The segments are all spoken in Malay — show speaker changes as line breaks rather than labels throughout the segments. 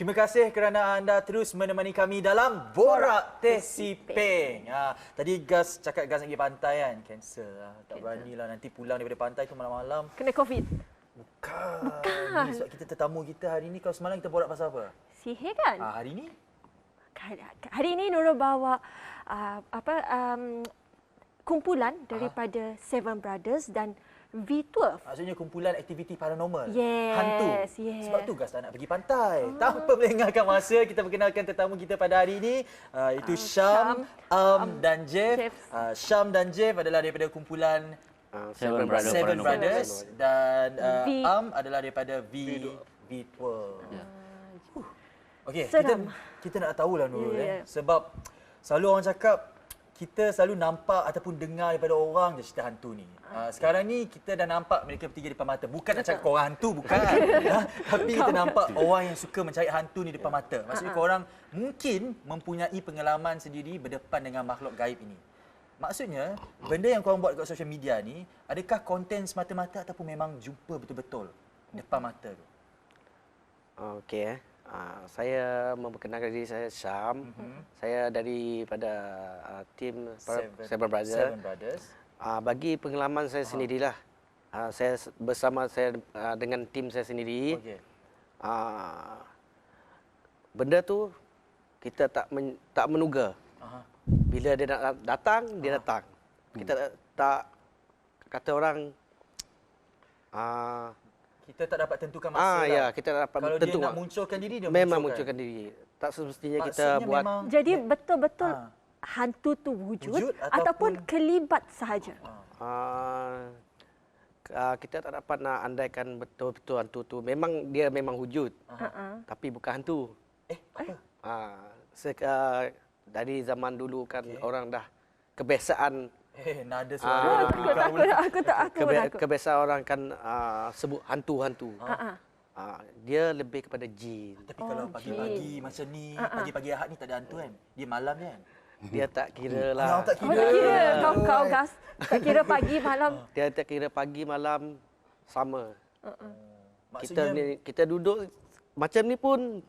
Terima kasih kerana anda terus menemani kami dalam Borak Tesiping. Tadi Gas cakap Gas nak pergi pantai kan? Cancel lah. Tak beranilah nanti pulang daripada pantai tu malam-malam.
Kena COVID.
Bukan. Ini sebab kita tetamu kita hari ni. Kalau semalam kita borak pasal apa?
Sihir kan?
Hari ni?
Hari ini Nurul bawa kumpulan daripada Seven Brothers dan V12.
Maksudnya kumpulan aktiviti paranormal.
Yes,
Hantu.
yes.
Sebab tu Gas tak nak pergi pantai. Tanpa melengahkan masa, kita perkenalkan tetamu kita pada hari ini. Itu Syam, dan Jeff. Syam dan Jeff adalah daripada kumpulan
Seven
Brothers. Dan adalah daripada V12. Okey, kita nak tahulah Nurul. Sebab selalu orang cakap, kita selalu nampak ataupun dengar daripada orang je cerita hantu ni. Sekarang ni kita dah nampak mereka bertiga depan mata. Bukan nak cakap korang hantu, bukan. Tapi kita nampak orang yang suka mencari hantu ni depan mata. Maksudnya korang mungkin mempunyai pengalaman sendiri berdepan dengan makhluk gaib ini. Maksudnya, benda yang korang buat kat social media ni, adakah konten semata-mata ataupun memang jumpa betul-betul depan mata tu?
Okey. Saya memperkenalkan diri saya Syam. Saya daripada tim Seven Brothers. Bagi pengalaman saya sendirilah. Saya bersama saya dengan tim saya sendiri. Benda tu kita tak menduga. Bila dia nak datang, dia datang. Kita tak kata orang
kita tak dapat tentukan masa.
Ya, kita tak dapat
kalau
tentu.
Dia nak munculkan diri, dia
memang munculkan diri. Tak semestinya kita buat.
Jadi betul-betul hantu tu wujud ataupun kelibat sahaja.
Kita tak dapat nak andaikan betul-betul hantu tu. Memang dia memang wujud. Tapi bukan hantu.
Apa?
Dari zaman dulu kan orang dah kebiasaan.
Nada suara.
Aku takut.
Kebiasaan orang kan sebut hantu-hantu. Dia lebih kepada jin.
Tapi kalau pagi-pagi macam ni, pagi-pagi Ahad ni tak ada hantu kan? Dia malam kan?
Dia tak kira lah.
Tak kira.
Kau Gas. Tak kira pagi malam.
Dia tak kira pagi malam sama. Kita duduk macam ni pun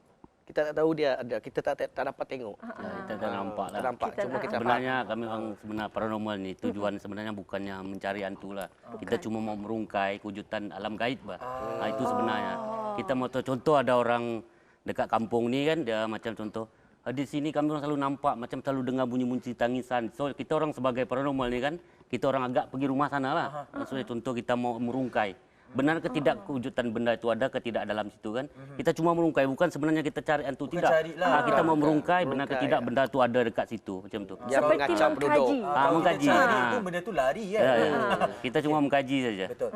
kita tak tahu dia ada. Kita tak dapat tengok.
Kita tak nampak lah.
Tak nampak. Cuma kita
sebenarnya kami orang sebenarnya paranormal ni tujuan sebenarnya bukannya mencari hantu lah. Kita cuma mau merungkai kewujudan alam gaib lah. Itu sebenarnya. Kita mau tahu contoh ada orang dekat kampung ni kan dia macam contoh. Di sini kami orang selalu nampak macam selalu dengar bunyi-bunyi tangisan. So kita orang sebagai paranormal ni kan kita orang agak pergi rumah sana lah. Maksudnya contoh kita mau merungkai. Benar ke tidak kewujudan benda itu ada ke tidak dalam situ kan? Kita cuma merungkai, bukan sebenarnya kita cari hantu, tidak. Kita mau merungkai benar ke tidak benda itu ada dekat situ, macam tu.
Seperti mengkaji.
Mengkaji. Itu benda tu lari kan?
Kita cuma mengkaji saja.
Betul.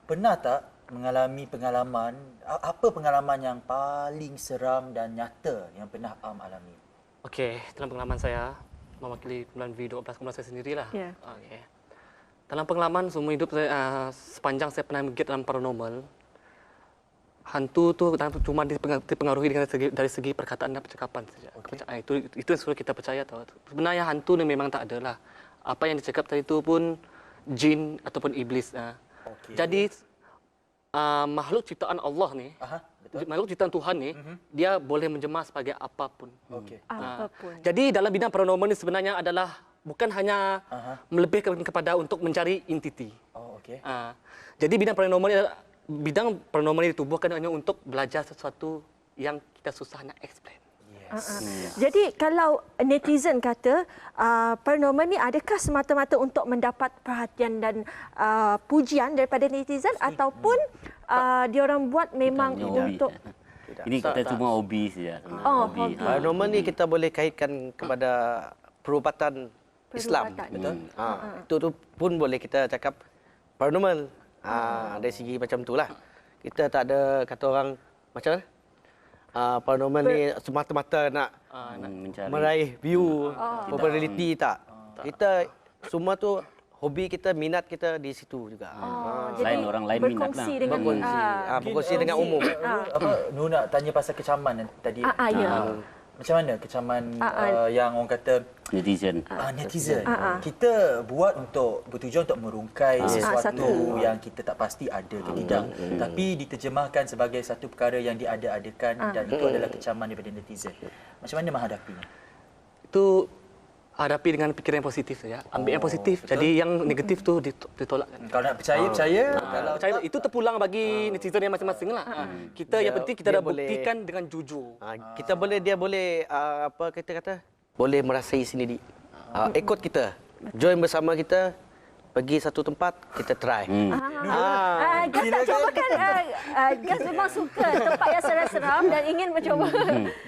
Pernah tak mengalami pengalaman, apa pengalaman yang paling seram dan nyata yang pernah alami?
Okey, dalam pengalaman saya mewakili kumpulan V12 kumpulan saya sendirilah. Okey. Dalam pengalaman semua hidup saya, sepanjang saya pernah bergiat dalam paranormal, hantu tu cuma dipengaruhi dari segi perkataan dan percakapan saja. Itu yang selalu kita percaya tahu. Sebenarnya hantu ni memang tak ada lah. Apa yang dicakap tadi itu pun jin ataupun iblis. Jadi makhluk ciptaan Allah ni, makhluk ciptaan Tuhan ni, dia boleh menjelma sebagai apapun.
Apapun.
Jadi dalam bidang paranormal ni sebenarnya adalah bukan hanya melebihkan kepada untuk mencari entiti. Jadi bidang paranormal ini ditubuhkan hanya untuk belajar sesuatu yang kita susah nak explain.
Jadi kalau netizen kata paranormal ni adakah semata-mata untuk mendapat perhatian dan pujian daripada netizen ataupun diorang buat memang untuk
ini kita cuma hobi saja.
Paranormal ni kita boleh kaitkan kepada perubatan Islam. Itu tu pun boleh kita cakap paranormal. Dari segi macam itulah. Kita tak ada kata orang macam mana? Paranormal ni semata-mata nak meraih view populariti tak. Kita semua tu hobi kita, minat kita di situ juga.
Lain orang lain minat lah.
Berkongsi dengan umum.
Nur nak tanya pasal kecaman tadi. Macam mana kecaman yang orang kata
Netizen.
netizen. Kita buat untuk bertujuan untuk merungkai sesuatu yang kita tak pasti ada ke tidak. Tapi diterjemahkan sebagai satu perkara yang diada-adakan dan itu adalah kecaman daripada netizen. Macam mana menghadapinya?
Itu hadapi dengan pikiran yang positif saja. Ambil yang positif.
Betul.
Jadi yang negatif tu ditolak.
Kalau nak percaya. Kalau
Percaya itu terpulang bagi netizen yang masing-masing lah. Kita yang penting kita
dia
dah
boleh-
buktikan dengan jujur.
Dia boleh apa kita kata? Boleh merasai sendiri. Ikut kita. Join bersama kita. Pergi satu tempat, kita try.
Gas tak coba kan? Gas memang suka tempat yang seram-seram dan ingin mencoba.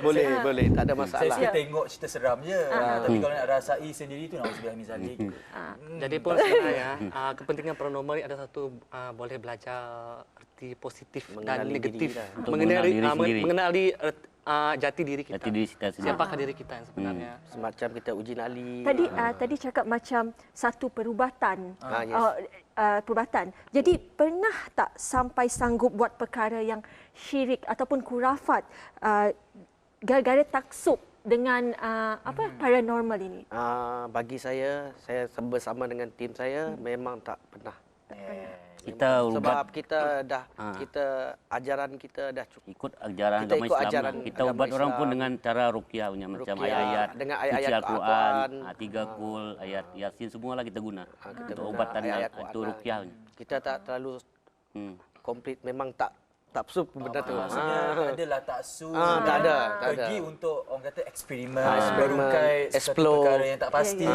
Boleh. Tak ada
saya
masalah.
suka tengok cerita seram je. Tapi kalau nak rasai sendiri tu nauzubillah min zalik.
Jadi pun sebenarnya kepentingan paranormal ada satu boleh belajar arti positif dan
Mengenali
negatif.
diri lah.
Untuk mengenali diri sendiri.
Mengenali jati diri kita.
Jati diri kita sendiri.
Siapakah diri kita yang sebenarnya?
Semacam kita uji nyali.
Tadi cakap macam satu perubatan.
Yes.
Perubatan. Jadi pernah tak sampai sanggup buat perkara yang syirik ataupun kurafat gara-gara taksub dengan paranormal ini?
Bagi saya bersama dengan tim saya memang tak pernah.
Kita
Sebab
ubat
kita dah ajaran kita dah cukup.
ikut ajaran
Kita
agama
ikut
Islam.
ajaran
Kita
agama
ubat orang pun
Islam.
dengan cara ruqyah punya macam
Ruqyah,
ayat-ayat
dengan
suci
ayat-ayat
Al-Quran,
Al-Quran.
3 kul, ayat Yasin semualah kita guna.
Kita
Untuk
guna
ubatan
ayat-ayat
itu
Quran.
ruqyah punya.
Kita tak terlalu
Hmm.
komplit, memang tak absurd benda tu.
Maksudnya adalah taksub.
tak ada.
Pergi untuk orang kata eksperimen,
Eksperimen,
merungkai sesuatu
explore.
perkara yang tak pasti.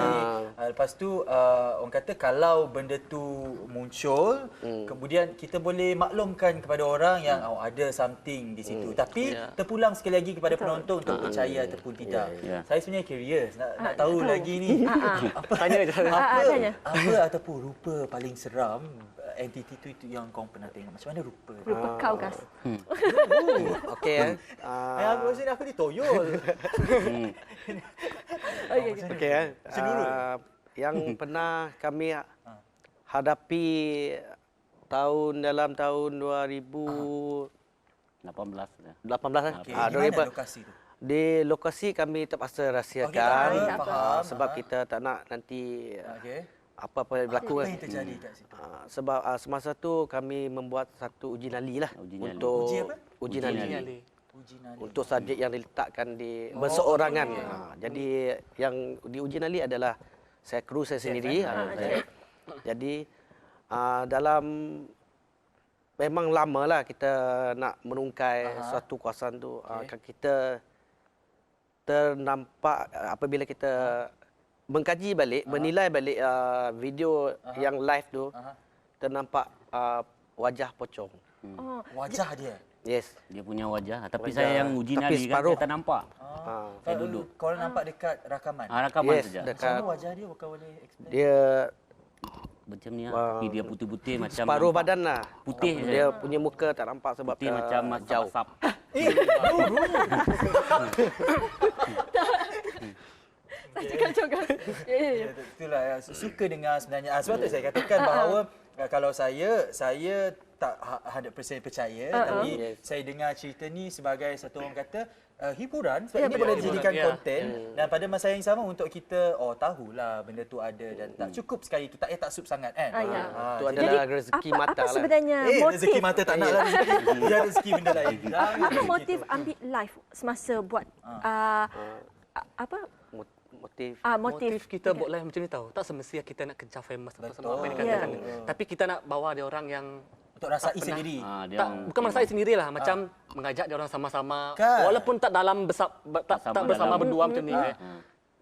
Lepas tu orang kata kalau benda tu muncul, kemudian kita boleh maklumkan kepada orang yang ada something di situ. Tapi terpulang sekali lagi kepada penonton untuk percaya ataupun tidak. Saya sebenarnya curious nak tahu lagi ni.
Tanya je.
Apa ataupun rupa paling seram entiti itu yang kau pernah tengok? Macam mana rupa?
Rupa kau, Gas.
Okey.
Aku rasa aku ditoyol.
Okey. Yang pernah kami hadapi dalam tahun 2018
Okay,
ah.
di mana lokasi tu?
Di lokasi kami terpaksa rahsiakan
faham.
sebab kita tak nak nanti
Okey.
apa-apa yang berlaku.
Apa yang terjadi kat situ?
Sebab semasa tu kami membuat satu uji nyali lah.
Uji nyali.
Untuk
Uji apa?
Uji
Uji
nyali.
nyali.
Uji nadi.
Untuk subjek yang diletakkan di berseorangan. Jadi yang diuji nyali adalah kru saya sendiri. Jadi dalam memang lamalah kita nak merungkai suatu kawasan tu. Kita ternampak apabila kita mengkaji balik, menilai balik video yang live tu, ternampak wajah pocong.
Wajah dia.
Yes.
Dia punya wajah. Tapi
Wajah.
saya yang uji
Tapi
nyali kan
separuh.
saya tak nampak.
Saya duduk. Kau nampak dekat rakaman.
Rakaman
Yes,
saja.
Macam
dekat
mana wajah dia? Kau boleh explain?
dia
Macam ni kaki dia putih-putih macam
separuh
nampak
badan lah.
Putih je.
Dia punya muka tak nampak sebab
putih macam
jauh.
asap.
Saya cakap juga.
Ya, itulah yang suka dengar sebenarnya. Sebab tu saya katakan bahawa kalau saya tak 100% percaya, tapi saya dengar cerita ni sebagai satu orang kata hiburan sebab ini boleh dijadikan konten dan pada masa yang sama untuk kita tahulah benda tu ada dan tak cukup sekali tu, tak taksub sangat kan.
Itu adalah rezeki mata
Apa
lah.
sebenarnya motif?
Rezeki mata tak nak lah rezeki. Dia rezeki benda lain.
Apa motif ambil live semasa buat apa?
Motif.
Motif
kita buat live macam ni tahu. Tak semestinya kita nak kejar famous atau sama apa yang dikatakan. Tapi kita nak bawa dia orang yang
untuk rasai sendiri.
bukan merasai sendirilah, macam mengajak dia orang sama-sama
Kan?
walaupun tak dalam tak bersama berdua macam ni.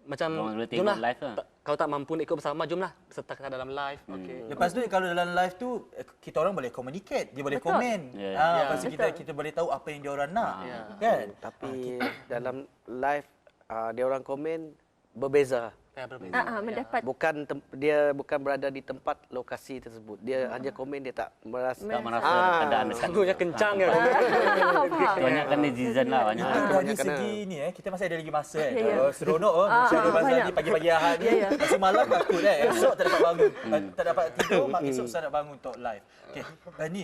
Macam
Orang boleh tengok
jomlah
live lah.
kalau tak mampu nak ikut bersama, jomlah serta kita dalam live. Okey.
Lepas tu kalau dalam live tu kita orang boleh communicate, dia boleh komen. Lepas tu kita boleh tahu apa yang dia orang nak. Kan?
Tapi dalam live dia orang komen berbeza.
mendapat
Dia bukan berada di tempat lokasi tersebut. Dia hanya komen, dia tak merasa.
Tak merasa keadaan dekat.
Sungguhnya kencang ya.
Banyak kan netizen lah banyak.
Dari segi ni kita masih ada lagi masa seronok Syarul Bazar ni pagi-pagi Ahad ni. Masa malam takut esok tak dapat bangun. Tak dapat tidur, mak esok saya nak bangun untuk live. Okey. Ni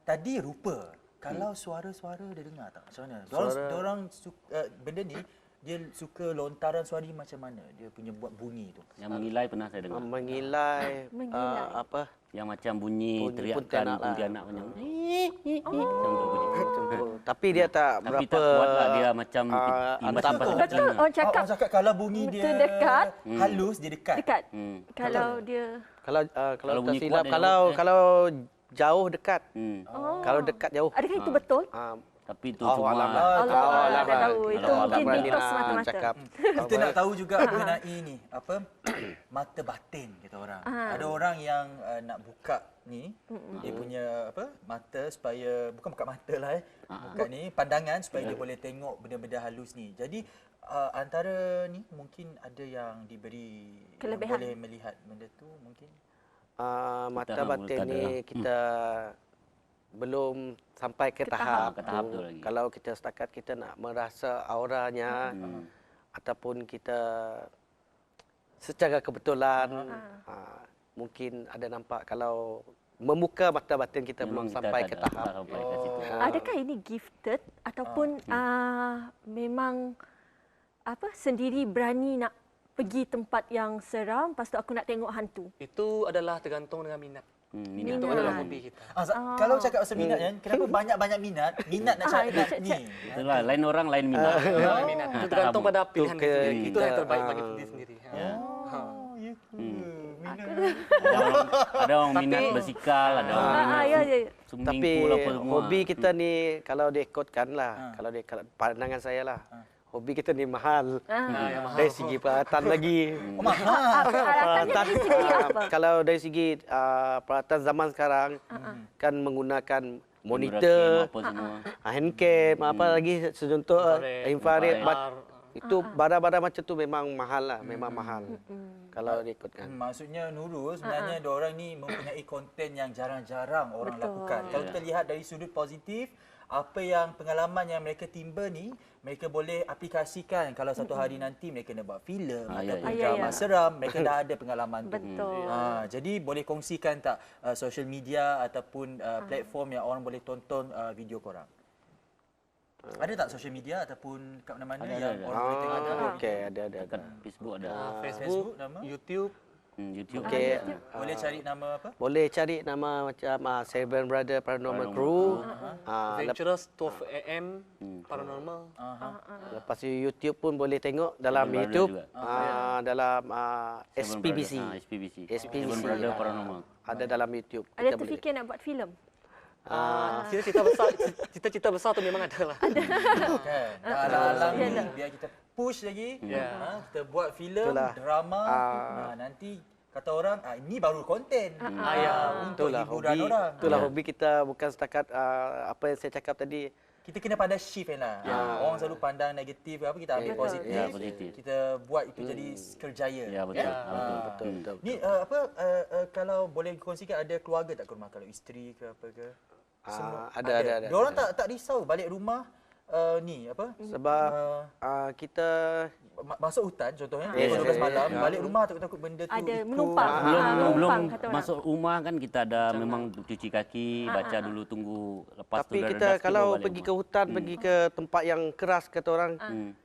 tadi rupa Kalau suara-suara dia dengar tak? Macam mana? Diorang benda ni dia suka lontaran suara ni macam mana? Dia punya buat bunyi tu.
Yang mengilai pernah saya dengar.
Mengilai, apa?
Yang macam bunyi teriakan
pontianak
macam
macam tu bunyi. Tapi dia tak
tapi
berapa
tak kuat lah dia macam
antap
Betul orang cakap.
Orang cakap kalau bunyi dia
betul dekat,
halus, dia dekat.
dekat. Kalau dia
kalau
Kalau bunyi
tak silap,
kuat dia
kalau jauh dekat. Kalau dekat jauh.
adakah itu betul?
tapi itu
Oh,
cuma
alam.
Allah dah tahu. Itu
Allah
mungkin
berani
mitos
nak
semata-mata.
cakap.
Kita nak tahu juga mengenai ni, apa? Mata batin kata orang. Ada orang yang nak buka ni, dia punya apa? Mata supaya bukan buka mata lah buka ni pandangan supaya dia boleh tengok benda-benda halus ni. Jadi antara ni mungkin ada yang diberi
Kelebihan.
boleh melihat benda tu mungkin.
Mata
Kita
batin
tak
ni
ada.
kita belum sampai ke tahap
Ke tahap tu lagi.
Kalau kita setakat kita nak merasa auranya ataupun kita secara kebetulan mungkin ada nampak. Kalau membuka mata batin kita belum
Memang kita
sampai
tak
ke
ada-
tahap.
tak sampai ke situ.
Adakah ini gifted ataupun memang apa sendiri berani nak pergi tempat yang seram, lepas tu aku nak tengok hantu?
Itu adalah tergantung dengan minat.
Minat.
Itu adalah hobi kita.
Kalau cakap pasal minat kan, kenapa banyak-banyak minat nak cakap ni.
Itulah lain orang lain minat.
Minat. Itu
tak
tergantung
sama.
pada pilihan
ke
dia sendiri. Itu yang
kita,
terbaik bagi diri sendiri.
Ya ke?
Ada orang minat bersikal, ada orang minat
Ya.
swimming
Tapi
pool apa semua.
hobi kita ni kalau diikutkan lah, kalau dia pandangan saya lah, hobi kita ni mahal. Dari segi peralatan lagi.
Alatannya dari segi apa?
Kalau dari segi peralatan zaman sekarang kan menggunakan monitor,
Camera apa semua.
handcam, apa lagi secontoh infrared.
Infrared.
Itu barang-barang macam tu memang mahal lah, memang mahal. Kalau diikutkan.
Maksudnya Nurul sebenarnya diorang ni mempunyai konten yang jarang-jarang orang lakukan. Kalau kita lihat dari sudut positif, apa yang pengalaman yang mereka timba ni, mereka boleh aplikasikan kalau satu hari nanti mereka nak buat filem ataupun drama seram, mereka dah ada pengalaman tu.
Betul.
Jadi boleh kongsikan tak social media ataupun platform yang orang boleh tonton video korang? Ada tak social media ataupun kat mana-mana yang orang boleh tengok?
Okey, ada.
Dekat Facebook ada.
Facebook,
nama?
YouTube,
YouTube.
Okey.
Boleh cari nama apa?
Boleh cari nama macam Seven Brother Paranormal Crew.
Adventurous 12 AM, Paranormal.
Lepas tu YouTube pun boleh tengok dalam
Seven
YouTube.
Brother
Dalam
Seven
SPBC.
Brother, SPBC.
SPBC.
Seven Brother Paranormal.
Ada dalam YouTube.
Ada
Kita boleh.
terfikir nak buat filem?
Cita-cita besar tu memang ada lah.
Kan? Alang-alang ni biar kita push lagi. Kita buat filem,
Itulah.
drama. Nanti kata orang, ini baru konten. Untuk
Itulah
hiburan
hobi.
orang.
Itulah hobi kita, bukan setakat apa yang saya cakap tadi.
Kita kena pandai shift lah. Orang selalu pandang negatif apa, kita ambil positif.
Ya, positif.
Kita buat itu jadi kerjaya.
Ya, betul.
Betul.
Ni kalau boleh kongsikan, ada keluarga tak ke rumah? Kalau isteri ke apa ke?
Ada.
Diorang tak risau balik rumah ni apa?
Sebab kita
Masuk hutan contohnya,
Yes,
pukul 12
yes,
malam,
yes.
balik rumah takut-takut benda tu
Ada
ikut.
menumpang.
Belum
Numpang, kata orang.
masuk rumah kan kita ada memang cuci kaki, baca dulu tunggu lepas
tapi
tu dah
kita
redas,
kalau
baru balik
pergi ke
rumah.
hutan, pergi ke tempat yang keras kata orang,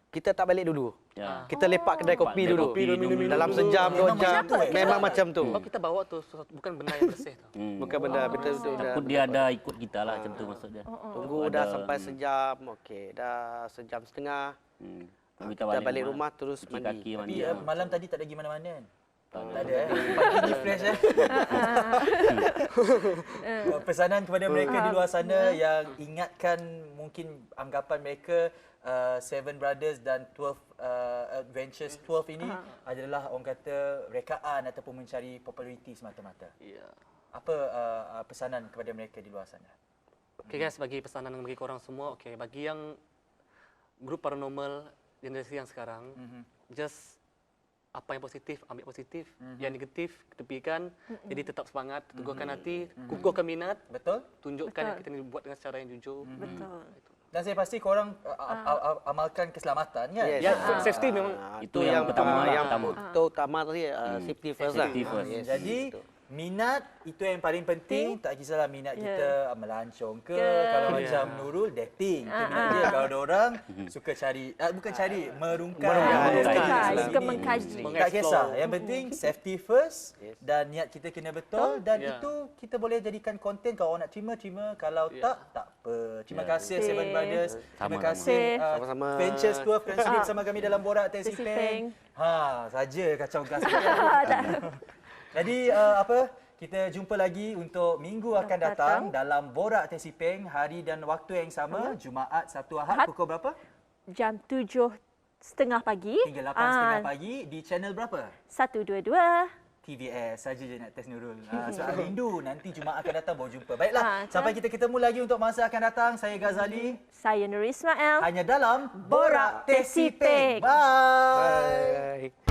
kita tak balik dulu.
Ya.
Kita lepak kedai kopi
kedai
dulu.
kopi, minum-minum
Dalam
dulu.
sejam, 2 jam. Memang macam tu.
Sebab kita bawa tu bukan benda yang bersih tu.
Bukan benda betul-betul.
Takut dia ada ikut kita lah macam tu maksud dia.
Tunggu dah sampai sejam. Okey, dah sejam setengah.
Kita
Kita balik rumah terus
cuci
mandi.
kaki
Tapi
mandi.
malam tadi tak ada pergi mana-mana kan? Tak ada Pagi ni fresh Pesanan kepada mereka di luar sana yang ingatkan mungkin anggapan mereka Seven Brothers dan 12 Adventures 12 ini adalah orang kata rekaan ataupun mencari populariti semata-mata. Apa pesanan kepada mereka di luar sana?
Okay guys, bagi pesanan bagi korang semua, okay, bagi yang grup paranormal generasi yang sekarang, just apa yang positif, ambil positif, yang negatif, ketepikan, jadi tetap semangat, teguhkan hati, kukuhkan minat,
Betul?
tunjukkan yang kita ni buat dengan cara yang jujur.
Betul.
Dan saya pasti korang amalkan keselamatan kan?
Yes.
Ya, safety memang
Itu yang pertama, yang utama tadi safety first lah.
Safety first.
Yes,
Jadi
betul.
minat itu yang paling penting. Tak kisahlah minat kita melancong ke. Kalau macam Nurul, dating. Itu minat dia. Kalau ada orang suka cari, bukan cari, merungkai.
Suka mengkaji.
Tak kisah. Yang penting safety first dan niat kita kena betul dan itu kita boleh jadikan konten. Kalau orang nak terima. Kalau tak apa. Terima kasih Seven Brothers. Terima kasih Ventures Tour Friendship bersama kami dalam Borak Teh Sipeng. Saja kacau gas. Jadi kita jumpa lagi untuk minggu akan datang dalam Borak Teh Sipeng, hari dan waktu yang sama, Jumaat, Sabtu, Ahad pukul berapa?
Jam 7.30 pagi.
Hingga 8.30 pagi di channel berapa?
122.
TVS saja je nak test Nurul. Sebab rindu nanti Jumaat akan datang baru jumpa. Baiklah, sampai kita ketemu lagi untuk masa akan datang. Saya Ghazali.
Saya Nur Ismail.
Hanya dalam Borak Teh Sipeng. Bye.
Bye.